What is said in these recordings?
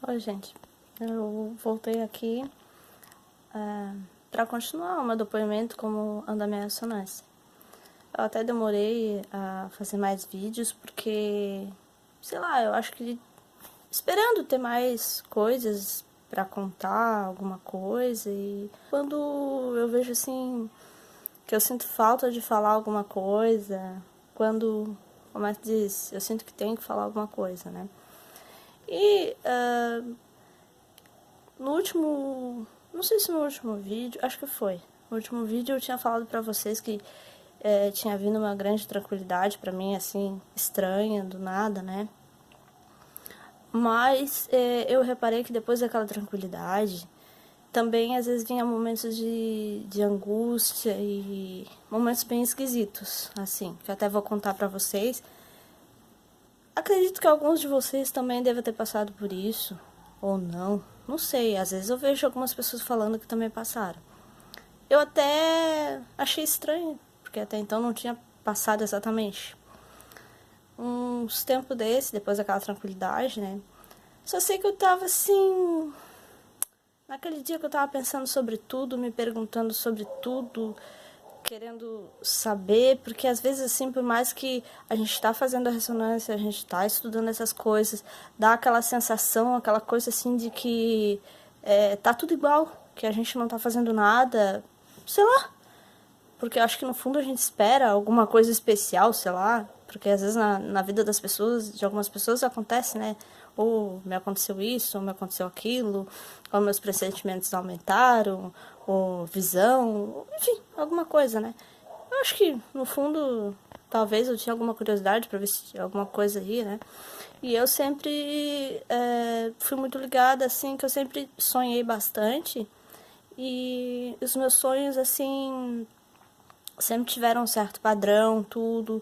Oi, gente. Eu voltei aqui para continuar o meu depoimento como anda a minha ressonância. Eu até demorei a fazer mais vídeos porque, sei lá, eu acho que esperando ter mais coisas para contar, alguma coisa, e quando eu vejo assim que eu sinto falta de falar alguma coisa, quando, como é que diz, eu sinto que tenho que falar alguma coisa, né? E no último, não sei se no último vídeo, acho que foi. No último vídeo eu tinha falado pra vocês que tinha vindo uma grande tranquilidade pra mim, assim, estranha, do nada, né? Mas eu reparei que depois daquela tranquilidade, também às vezes vinha momentos de angústia e momentos bem esquisitos, assim, que eu até vou contar pra vocês. Acredito que alguns de vocês também devem ter passado por isso, ou não. Não sei, às vezes eu vejo algumas pessoas falando que também passaram. Eu até achei estranho, porque até então não tinha passado exatamente. Uns tempos desse, depois daquela tranquilidade, né? Só sei que eu tava assim. Naquele dia que eu tava pensando sobre tudo, me perguntando sobre tudo, querendo saber, porque às vezes, assim, por mais que a gente tá fazendo a ressonância, a gente tá estudando essas coisas, dá aquela sensação, aquela coisa assim de que tá tudo igual, que a gente não tá fazendo nada, sei lá. Porque eu acho que no fundo a gente espera alguma coisa especial, sei lá. Porque às vezes na vida das pessoas, de algumas pessoas acontece, né? Ou me aconteceu isso, ou me aconteceu aquilo, ou meus pressentimentos aumentaram, ou visão, enfim, alguma coisa, né? Eu acho que no fundo talvez eu tinha alguma curiosidade para ver se tinha alguma coisa aí, né? E eu sempre fui muito ligada, assim, que eu sempre sonhei bastante. E os meus sonhos, assim, sempre tiveram um certo padrão, tudo,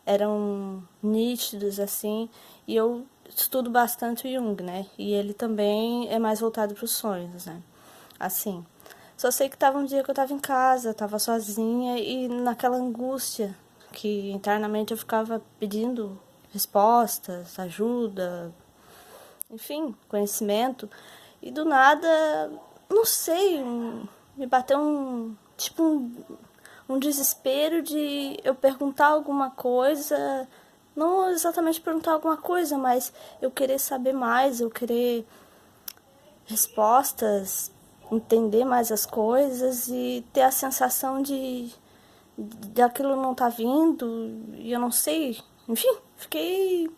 eram nítidos, assim, e eu estudo bastante o Jung, né, e ele também é mais voltado para os sonhos, né, assim. Só sei que tava um dia que eu tava em casa, tava sozinha, e naquela angústia, que internamente eu ficava pedindo respostas, ajuda, enfim, conhecimento, e do nada, não sei, me bateu um desespero de eu perguntar alguma coisa, não exatamente perguntar alguma coisa, mas eu querer saber mais, eu querer respostas, entender mais as coisas e ter a sensação de aquilo não tá vindo e eu não sei. Enfim, fiquei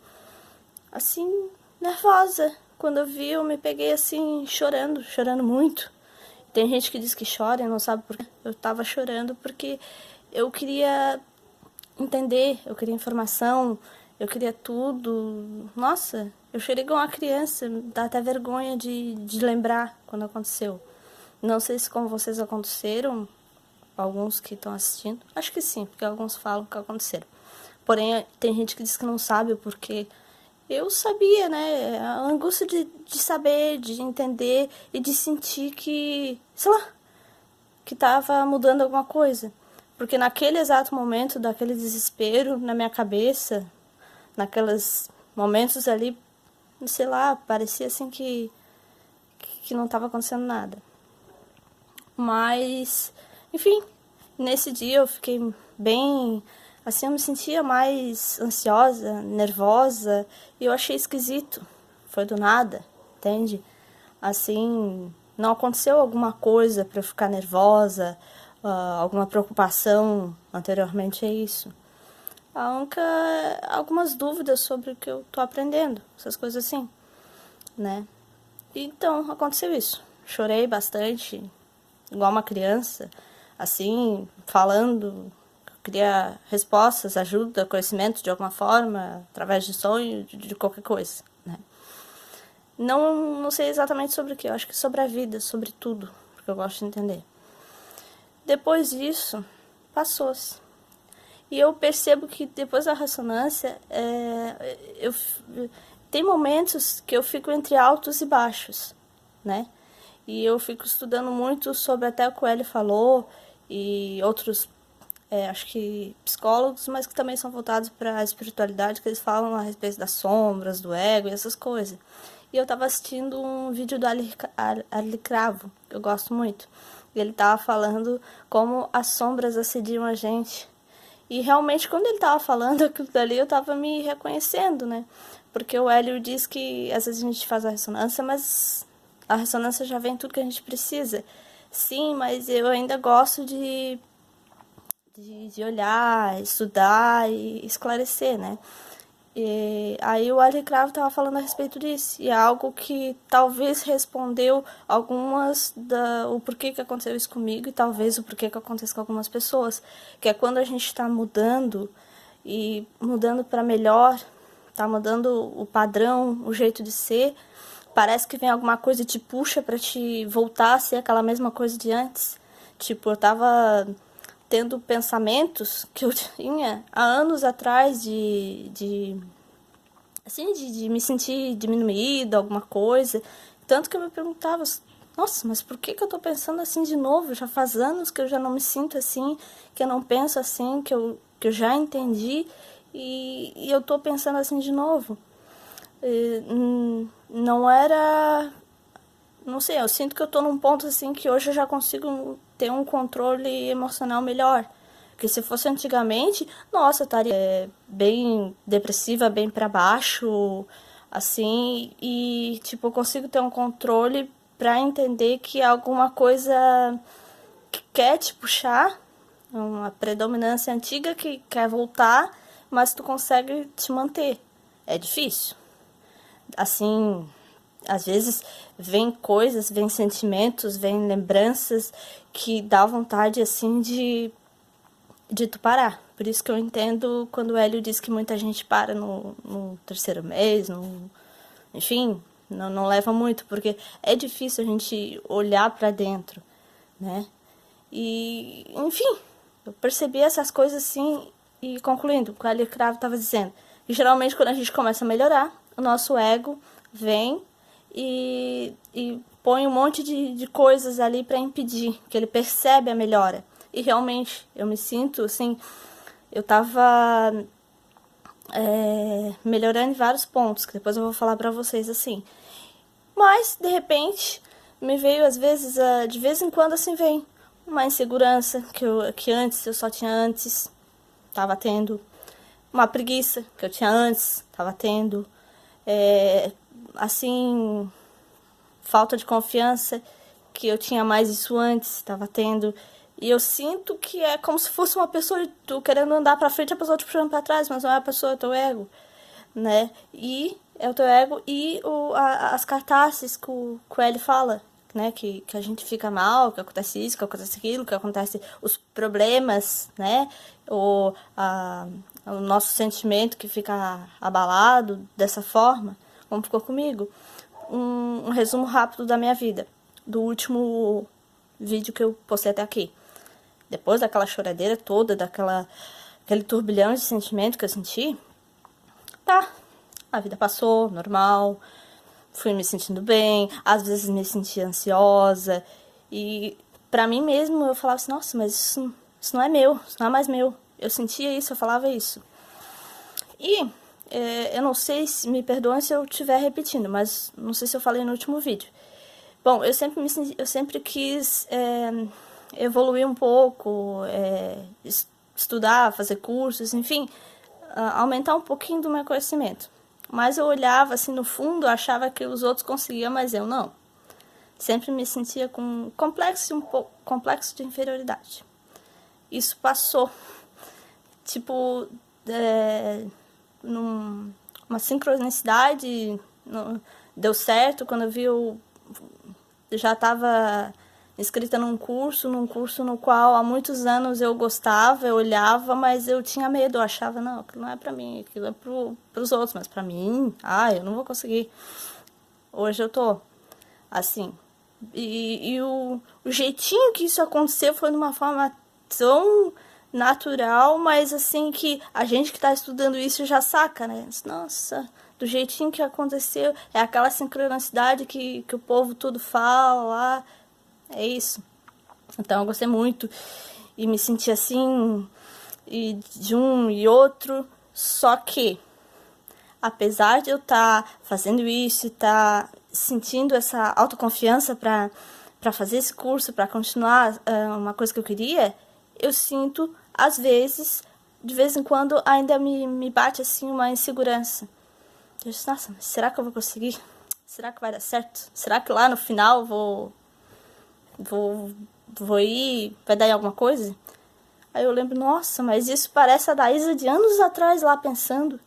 assim nervosa. Quando eu vi, eu me peguei assim chorando, chorando muito. Tem gente que diz que chora e não sabe por quê. Eu tava chorando porque eu queria entender, eu queria informação, eu queria tudo. Nossa, eu chorei igual uma criança, dá até vergonha de lembrar quando aconteceu. Não sei se com vocês aconteceram, alguns que estão assistindo. Acho que sim, porque alguns falam que aconteceram. Porém, tem gente que diz que não sabe o porquê. Eu sabia, né? A angústia de saber, de entender e de sentir que, sei lá, que tava mudando alguma coisa. Porque naquele exato momento, daquele desespero na minha cabeça, naqueles momentos ali, sei lá, parecia assim que não estava acontecendo nada. Mas, enfim, nesse dia eu fiquei bem, assim, eu me sentia mais ansiosa, nervosa, e eu achei esquisito. Foi do nada, entende? Assim, não aconteceu alguma coisa para eu ficar nervosa, alguma preocupação anteriormente a isso. A única, algumas dúvidas sobre o que eu tô aprendendo, essas coisas assim, né? Então, aconteceu isso. Chorei bastante, igual uma criança, assim, falando, queria respostas, ajuda, conhecimento de alguma forma, através de sonho, de qualquer coisa, né? Não sei exatamente sobre o que, eu acho que sobre a vida, sobre tudo, porque eu gosto de entender. Depois disso, passou-se. E eu percebo que depois da ressonância, tem momentos que eu fico entre altos e baixos, né? E eu fico estudando muito sobre até o que o Hélio falou e outros, acho que psicólogos, mas que também são voltados para a espiritualidade, que eles falam a respeito das sombras, do ego e essas coisas. e eu tava assistindo um vídeo do Ali Cravo, que eu gosto muito. E ele tava falando como as sombras assediam a gente. E realmente, quando ele tava falando aquilo dali, eu tava me reconhecendo, né? Porque o Hélio diz que às vezes a gente faz a ressonância, mas a ressonância já vem tudo que a gente precisa. Sim, mas eu ainda gosto de olhar, estudar e esclarecer, né? E aí o Ali Cravo estava falando a respeito disso, e é algo que talvez respondeu algumas o porquê que aconteceu isso comigo e talvez o porquê que acontece com algumas pessoas, que é quando a gente está mudando e mudando para melhor, tá mudando o padrão, o jeito de ser, parece que vem alguma coisa e te puxa para te voltar a ser aquela mesma coisa de antes. Tipo, eu tava tendo pensamentos que eu tinha há anos atrás de me sentir diminuída, alguma coisa. Tanto que eu me perguntava, nossa, mas por que eu tô pensando assim de novo? Já faz anos que eu já não me sinto assim, que eu não penso assim, que eu já entendi e eu tô pensando assim de novo. Não era... Não sei, eu sinto que eu tô num ponto assim que hoje eu já consigo ter um controle emocional melhor. Porque se fosse antigamente, nossa, eu estaria bem depressiva, bem pra baixo, assim, e tipo, eu consigo ter um controle pra entender que alguma coisa que quer te puxar, uma predominância antiga que quer voltar, mas tu consegue te manter. É difícil. Assim, às vezes vem coisas, vem sentimentos, vem lembranças que dá vontade, assim, de tu parar. Por isso que eu entendo quando o Hélio diz que muita gente para no terceiro mês, enfim, não leva muito, porque é difícil a gente olhar para dentro, né? E, enfim, eu percebi essas coisas assim, e concluindo, o que o Hélio Cravo estava dizendo, que geralmente quando a gente começa a melhorar, o nosso ego vem e põe um monte de coisas ali para impedir, que ele percebe a melhora. E realmente, eu me sinto assim, eu tava melhorando em vários pontos, que depois eu vou falar pra vocês assim. Mas, de repente, me veio às vezes, de vez em quando assim vem uma insegurança que antes eu só tinha antes, tava tendo. Uma preguiça que eu tinha antes, tava tendo. Assim, falta de confiança, que eu tinha mais isso antes, estava tendo. E eu sinto que é como se fosse uma pessoa, tu querendo andar pra frente, a pessoa te puxando pra trás, mas não é a pessoa, é o teu ego, né? E é o teu ego e as cartazes que o L fala, né? Que a gente fica mal, que acontece isso, que acontece aquilo, que acontece os problemas, né? Ou o nosso sentimento que fica abalado dessa forma, como ficou comigo. Um resumo rápido da minha vida, do último vídeo que eu postei até aqui. Depois daquela choradeira toda, aquele turbilhão de sentimento que eu senti, tá, a vida passou, normal, fui me sentindo bem, às vezes me sentia ansiosa, e pra mim mesmo eu falava assim, nossa, mas isso não é meu, isso não é mais meu. Eu sentia isso, eu falava isso. E eu não sei, se me perdoem se eu estiver repetindo, mas não sei se eu falei no último vídeo. Bom, eu sempre quis evoluir um pouco, estudar, fazer cursos, enfim, aumentar um pouquinho do meu conhecimento. Mas eu olhava assim no fundo, achava que os outros conseguiam, mas eu não. Sempre me sentia com um complexo de inferioridade. Isso passou. Tipo, numa sincronicidade, deu certo. Quando eu vi, eu já estava inscrita num curso no qual há muitos anos eu gostava, eu olhava, mas eu tinha medo, eu achava, não, aquilo não é pra mim, aquilo é pros outros, mas pra mim, eu não vou conseguir. Hoje eu tô assim. E o jeitinho que isso aconteceu foi de uma forma tão natural, mas assim que a gente que tá estudando isso já saca, né? Nossa, do jeitinho que aconteceu, é aquela sincronicidade que o povo tudo fala lá, é isso. Então eu gostei muito e me senti assim, e de um e outro, só que apesar de eu estar fazendo isso e estar sentindo essa autoconfiança para fazer esse curso, para continuar uma coisa que eu queria, eu sinto, às vezes, de vez em quando, ainda me bate assim uma insegurança. Eu disse, nossa, mas será que eu vou conseguir? Será que vai dar certo? Será que lá no final vou ir, vai dar em alguma coisa? Aí eu lembro, nossa, mas isso parece a Daísa de anos atrás lá pensando.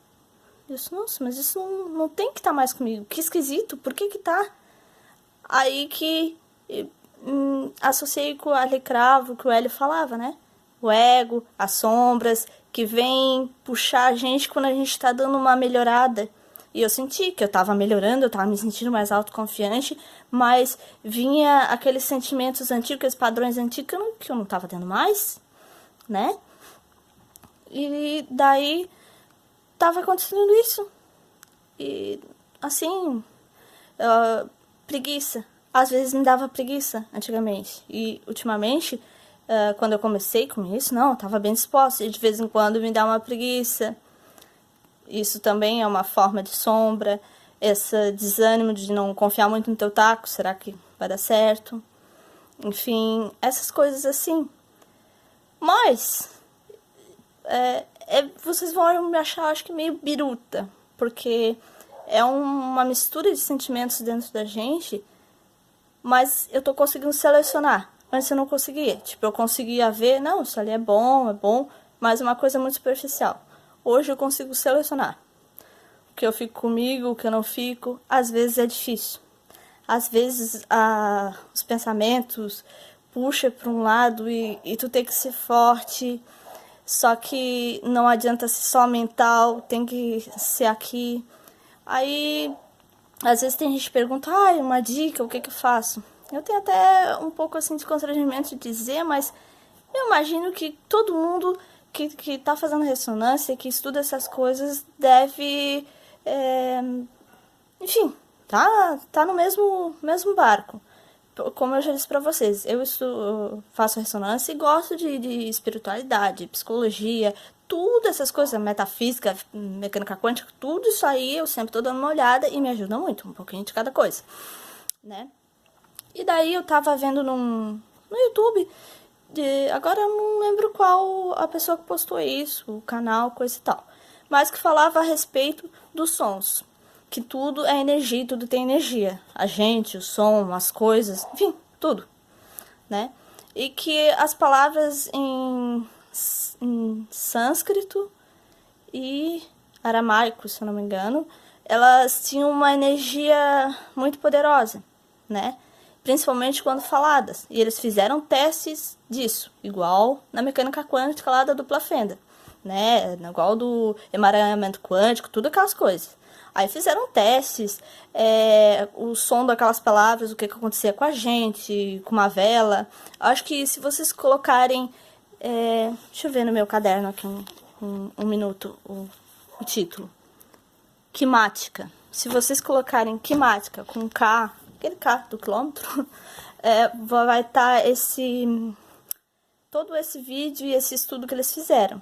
Eu disse, nossa, mas isso não tem que estar mais comigo. Que esquisito, por que tá? Aí que associei com o Alecravo, que o Hélio falava, né? O ego, as sombras, que vem puxar a gente quando a gente tá dando uma melhorada. E eu senti que eu tava melhorando, eu tava me sentindo mais autoconfiante, mas vinha aqueles sentimentos antigos, aqueles padrões antigos que eu não tava tendo mais, né? E daí tava acontecendo isso. E assim, preguiça. Às vezes me dava preguiça antigamente. E ultimamente, quando eu comecei com isso, não, eu tava bem disposta. E de vez em quando me dá uma preguiça. Isso também é uma forma de sombra. Esse desânimo de não confiar muito no teu taco. Será que vai dar certo? Enfim, essas coisas assim. Mas vocês vão me achar, acho que meio biruta. Porque é uma mistura de sentimentos dentro da gente. Mas eu tô conseguindo selecionar. Antes eu não conseguia. Tipo, eu conseguia ver, não, isso ali é bom, mas uma coisa muito superficial. Hoje eu consigo selecionar. O que eu fico comigo, o que eu não fico. Às vezes é difícil. Às vezes os pensamentos puxam para um lado e tu tem que ser forte. Só que não adianta ser só mental, tem que ser aqui. Aí, às vezes tem gente que pergunta, uma dica, o que eu faço? Eu tenho até um pouco assim de constrangimento de dizer, mas eu imagino que todo mundo que tá fazendo ressonância, que estuda essas coisas, deve, enfim, tá no mesmo barco. Como eu já disse pra vocês, eu faço ressonância e gosto de espiritualidade, psicologia, tudo essas coisas, metafísica, mecânica quântica, tudo isso aí eu sempre tô dando uma olhada e me ajuda muito, um pouquinho de cada coisa, né? E daí eu tava vendo no YouTube, agora eu não lembro qual a pessoa que postou isso, o canal, coisa e tal, mas que falava a respeito dos sons. Que tudo é energia, tudo tem energia. A gente, o som, as coisas, enfim, tudo, né? E que as palavras em sânscrito e aramaico, se eu não me engano, elas tinham uma energia muito poderosa, né? Principalmente quando faladas. E eles fizeram testes disso, igual na mecânica quântica lá da dupla fenda, né? Igual do emaranhamento quântico, tudo aquelas coisas. Aí fizeram testes, o som daquelas palavras, o que acontecia com a gente, com uma vela. Acho que se vocês colocarem, deixa eu ver no meu caderno aqui um minuto o título. Quimática. Se vocês colocarem quimática com K, aquele K do quilômetro, vai estar todo esse vídeo e esse estudo que eles fizeram.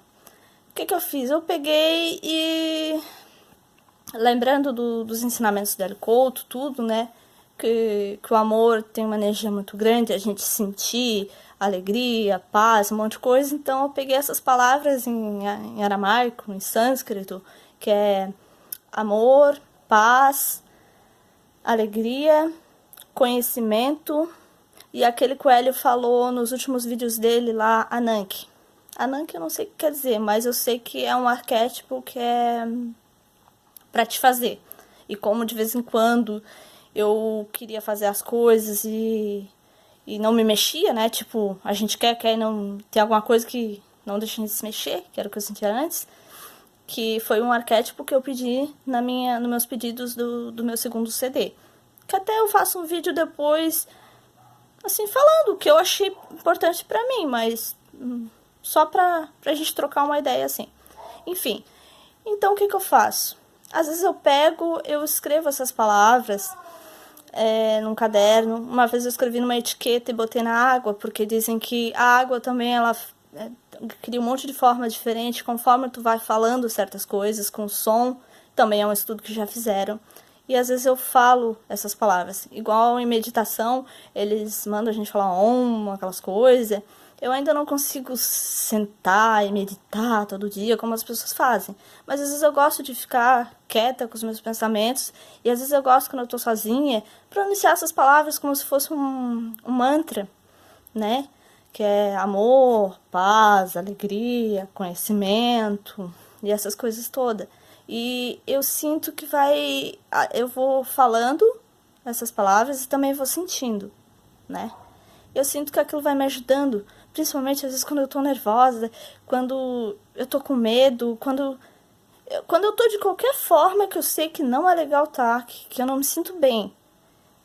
O que eu fiz? Eu peguei e... Lembrando dos ensinamentos do Hélio Couto, tudo, né? Que o amor tem uma energia muito grande, a gente sentir alegria, paz, um monte de coisa. Então eu peguei essas palavras em aramaico, em sânscrito, que é amor, paz, alegria, conhecimento e aquele que o Hélio falou nos últimos vídeos dele lá, Ananke. Ananke eu não sei o que quer dizer, mas eu sei que é um arquétipo que é para te fazer. E como de vez em quando eu queria fazer as coisas e não me mexia, né? Tipo, a gente quer e não tem alguma coisa que não deixa a gente se mexer, que era o que eu sentia antes, que foi um arquétipo que eu pedi nos meus pedidos do meu segundo CD. Que até eu faço um vídeo depois, assim, falando o que eu achei importante pra mim, mas só pra gente trocar uma ideia, assim. Enfim, então o que eu faço? Às vezes eu escrevo essas palavras num caderno. Uma vez eu escrevi numa etiqueta e botei na água, porque dizem que a água também, ela cria um monte de forma diferente, conforme tu vai falando certas coisas, com som, também é um estudo que já fizeram. E às vezes eu falo essas palavras. Igual em meditação, eles mandam a gente falar om, aquelas coisas. Eu ainda não consigo sentar e meditar todo dia, como as pessoas fazem. Mas às vezes eu gosto de ficar quieta com os meus pensamentos. E às vezes eu gosto, quando eu tô sozinha, pronunciar essas palavras como se fosse um mantra, né? Que é amor, paz, alegria, conhecimento e essas coisas todas. E eu sinto que eu vou falando essas palavras e também vou sentindo, né? Eu sinto que aquilo vai me ajudando, principalmente às vezes quando eu tô nervosa, quando eu tô com medo, quando eu tô de qualquer forma que eu sei que não é legal tá, que eu não me sinto bem.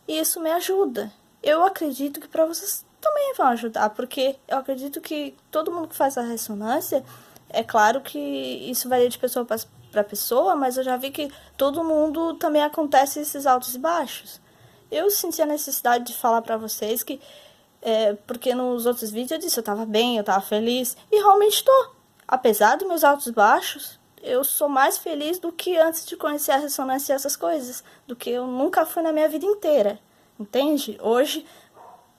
E isso me ajuda. Eu acredito que para vocês também vão ajudar, porque eu acredito que todo mundo que faz a ressonância, é claro que isso varia de pessoa para pessoa, mas eu já vi que todo mundo também acontece esses altos e baixos. Eu senti a necessidade de falar para vocês que, porque nos outros vídeos eu disse, eu tava bem, eu tava feliz, e realmente tô. Apesar dos meus altos e baixos, eu sou mais feliz do que antes de conhecer a ressonância e essas coisas, do que eu nunca fui na minha vida inteira, entende? Hoje,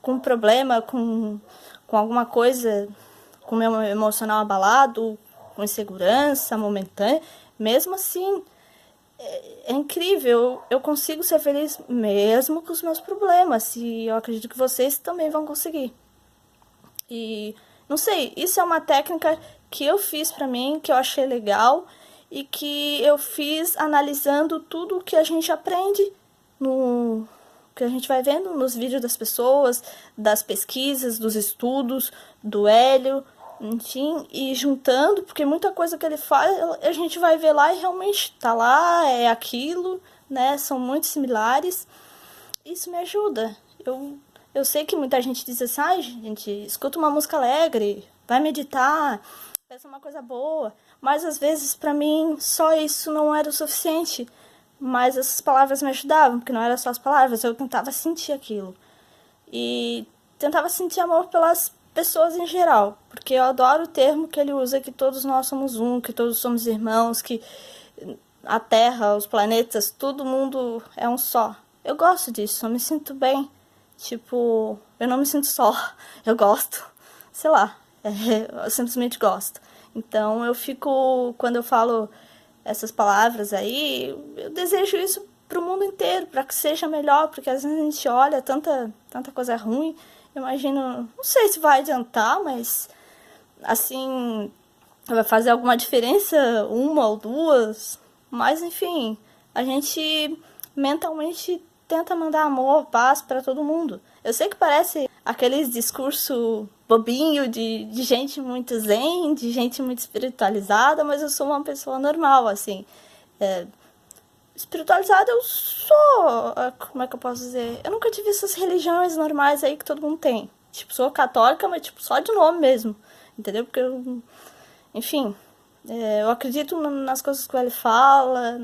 com problema, com alguma coisa, com meu emocional abalado, com insegurança momentânea, mesmo assim, é incrível, eu consigo ser feliz mesmo com os meus problemas, e eu acredito que vocês também vão conseguir. E, não sei, isso é uma técnica que eu fiz pra mim, que eu achei legal, e que eu fiz analisando tudo que a gente aprende, que a gente vai vendo nos vídeos das pessoas, das pesquisas, dos estudos, do Hélio, enfim, e juntando, porque muita coisa que ele faz, a gente vai ver lá e realmente tá lá, é aquilo, né? São muito similares. Isso me ajuda. Eu sei que muita gente diz assim, ai, gente, escuta uma música alegre, vai meditar, pensa uma coisa boa. Mas às vezes, pra mim, só isso não era o suficiente. Mas essas palavras me ajudavam, porque não eram só as palavras, eu tentava sentir aquilo. E tentava sentir amor pelas pessoas em geral, porque eu adoro o termo que ele usa, que todos nós somos um, que todos somos irmãos, que a Terra, os planetas, todo mundo é um só. Eu gosto disso, eu me sinto bem. Tipo, eu não me sinto só, eu gosto, sei lá, eu simplesmente gosto. Então eu fico, quando eu falo essas palavras aí, eu desejo isso pro mundo inteiro, para que seja melhor, porque às vezes a gente olha tanta coisa ruim, eu imagino, não sei se vai adiantar, mas assim, vai fazer alguma diferença, uma ou duas, mas enfim, a gente mentalmente tenta mandar amor, paz para todo mundo. Eu sei que parece aqueles discurso bobinho de gente muito zen, de gente muito espiritualizada, mas eu sou uma pessoa normal, assim. Espiritualizada eu sou, como é que eu posso dizer? Eu nunca tive essas religiões normais aí que todo mundo tem. Tipo, sou católica, mas tipo, só de nome mesmo, entendeu? Porque eu, enfim, eu acredito nas coisas que ele fala,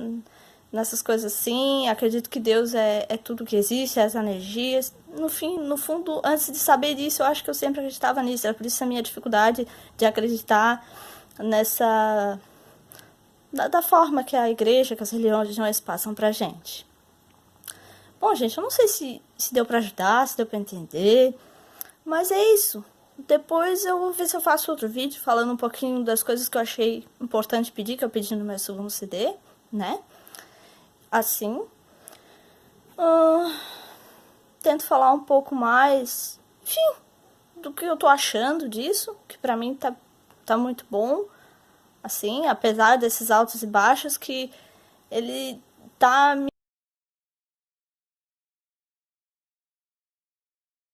nessas coisas assim, acredito que Deus é tudo que existe, as energias. No fundo, antes de saber disso, eu acho que eu sempre acreditava nisso. Era por isso a minha dificuldade de acreditar nessa... da forma que a igreja, que as religiões passam pra gente. Bom, gente, eu não sei se deu pra ajudar, se deu pra entender, mas é isso. Depois eu vou ver se eu faço outro vídeo falando um pouquinho das coisas que eu achei importante pedir, que eu pedi no meu segundo CD, né? Assim. Tento falar um pouco mais, enfim, do que eu tô achando disso, que pra mim tá muito bom, assim, apesar desses altos e baixos, que ele tá me